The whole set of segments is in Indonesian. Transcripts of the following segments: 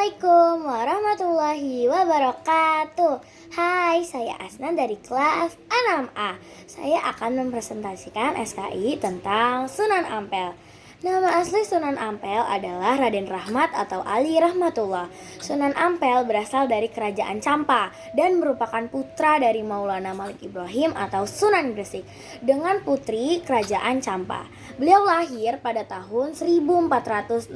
Assalamualaikum warahmatullahi wabarakatuh. Hai, saya Asna dari kelas 6A. Saya akan mempresentasikan SKI tentang Sunan Ampel. Nama asli Sunan Ampel adalah Raden Rahmat atau Ali Rahmatullah. Sunan Ampel berasal dari kerajaan Campa dan merupakan putra dari Maulana Malik Ibrahim atau Sunan Gresik dengan putri kerajaan Campa. Beliau lahir pada tahun 1401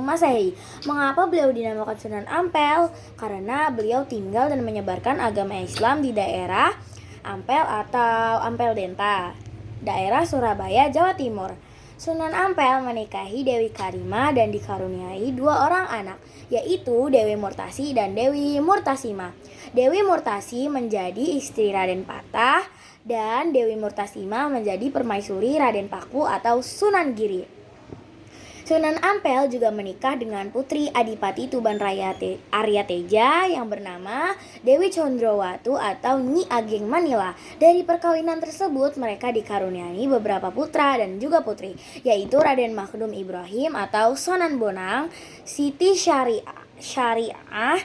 Masehi. Mengapa beliau dinamakan Sunan Ampel? Karena beliau tinggal dan menyebarkan agama Islam di daerah Ampel atau Ampel Denta, daerah Surabaya, Jawa Timur. Sunan Ampel menikahi Dewi Karimah dan dikaruniai dua orang anak, yaitu Dewi Murtasi dan Dewi Murtasimah. Dewi Murtasi menjadi istri Raden Patah dan Dewi Murtasimah menjadi permaisuri Raden Paku atau Sunan Giri. Sunan Ampel juga menikah dengan putri Adipati Tuban Arya Teja yang bernama Dewi Condrowatu atau Nyi Ageng Manila. Dari perkawinan tersebut mereka dikaruniai beberapa putra dan juga putri, yaitu Raden Makhdum Ibrahim atau Sunan Bonang, Siti Syariah,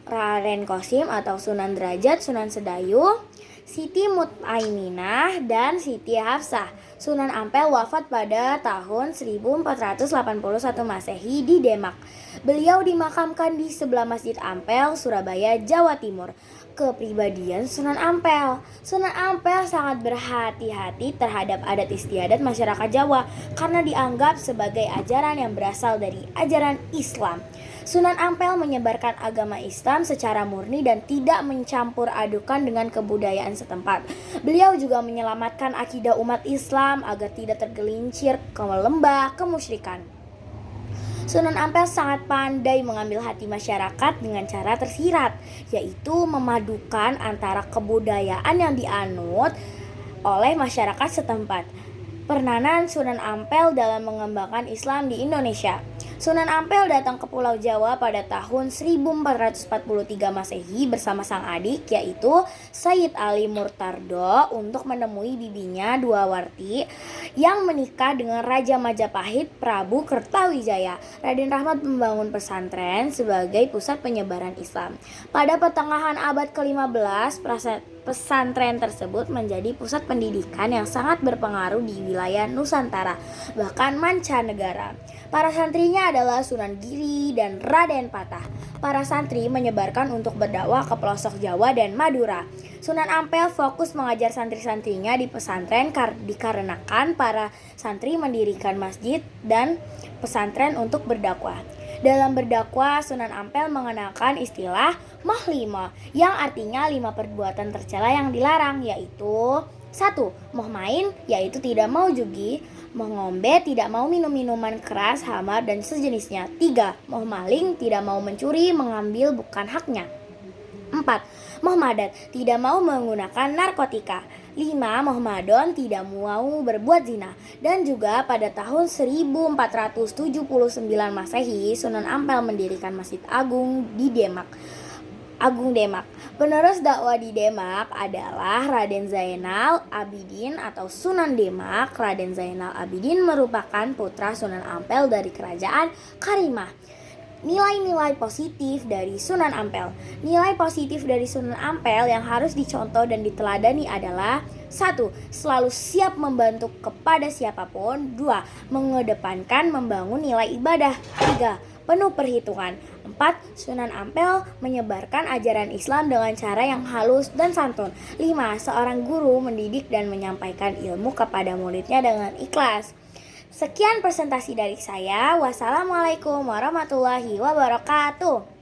Raden Kosim atau Sunan Derajat, Sunan Sedayu, Siti Mutaiminah, dan Siti Hafsah. Sunan Ampel wafat pada tahun 1481 Masehi di Demak. Beliau dimakamkan di sebelah Masjid Ampel, Surabaya, Jawa Timur. Kepribadian Sunan Ampel. Sunan Ampel sangat berhati-hati terhadap adat istiadat masyarakat Jawa karena dianggap sebagai ajaran yang berasal dari ajaran Islam. Sunan Ampel menyebarkan agama Islam secara murni dan tidak mencampur adukan dengan kebudayaan setempat. Beliau juga menyelamatkan akidah umat Islam agar tidak tergelincir ke lembah kemusyrikan. Sunan Ampel sangat pandai mengambil hati masyarakat dengan cara tersirat, yaitu memadukan antara kebudayaan yang dianut oleh masyarakat setempat. Peranan Sunan Ampel dalam mengembangkan Islam di Indonesia. Sunan Ampel datang ke Pulau Jawa pada tahun 1443 Masehi bersama sang adik yaitu Sayyid Ali Murtardo untuk menemui bibinya Duawarti yang menikah dengan Raja Majapahit Prabu Kertawijaya. Raden Rahmat membangun pesantren sebagai pusat penyebaran Islam. Pada pertengahan abad ke-15, pesantren tersebut menjadi pusat pendidikan yang sangat berpengaruh di wilayah Nusantara, bahkan mancanegara. Para santrinya adalah Sunan Giri dan Raden Patah. Para santri menyebarkan untuk berdakwah ke pelosok Jawa dan Madura. Sunan Ampel fokus mengajar santri-santrinya di pesantren dikarenakan para santri mendirikan masjid dan pesantren untuk berdakwah. Dalam berdakwah, Sunan Ampel mengenalkan istilah moh-lima yang artinya 5 perbuatan tercela yang dilarang, yaitu 1. Moh main, yaitu tidak mau judi. Moh ngombe, tidak mau minum minuman keras, hamar, dan sejenisnya. 3. Moh maling, tidak mau mencuri, mengambil bukan haknya. 4. Moh madat, tidak mau menggunakan narkotika. 5. Moh madon, tidak mau berbuat zina. Dan juga pada tahun 1479 Masehi, Sunan Ampel mendirikan Masjid Agung di Demak. Penerus dakwah di Demak adalah Raden Zainal Abidin atau Sunan Demak. Raden Zainal Abidin merupakan putra Sunan Ampel dari kerajaan Karimah. Nilai-nilai positif dari Sunan Ampel. Nilai positif dari Sunan Ampel yang harus dicontoh dan diteladani adalah 1. Selalu siap membantu kepada siapapun. 2. Mengedepankan membangun nilai ibadah. 3. Penuh perhitungan. 4. Sunan Ampel menyebarkan ajaran Islam dengan cara yang halus dan santun. 5. Seorang guru mendidik dan menyampaikan ilmu kepada muridnya dengan ikhlas. Sekian presentasi dari saya. Wassalamualaikum warahmatullahi wabarakatuh.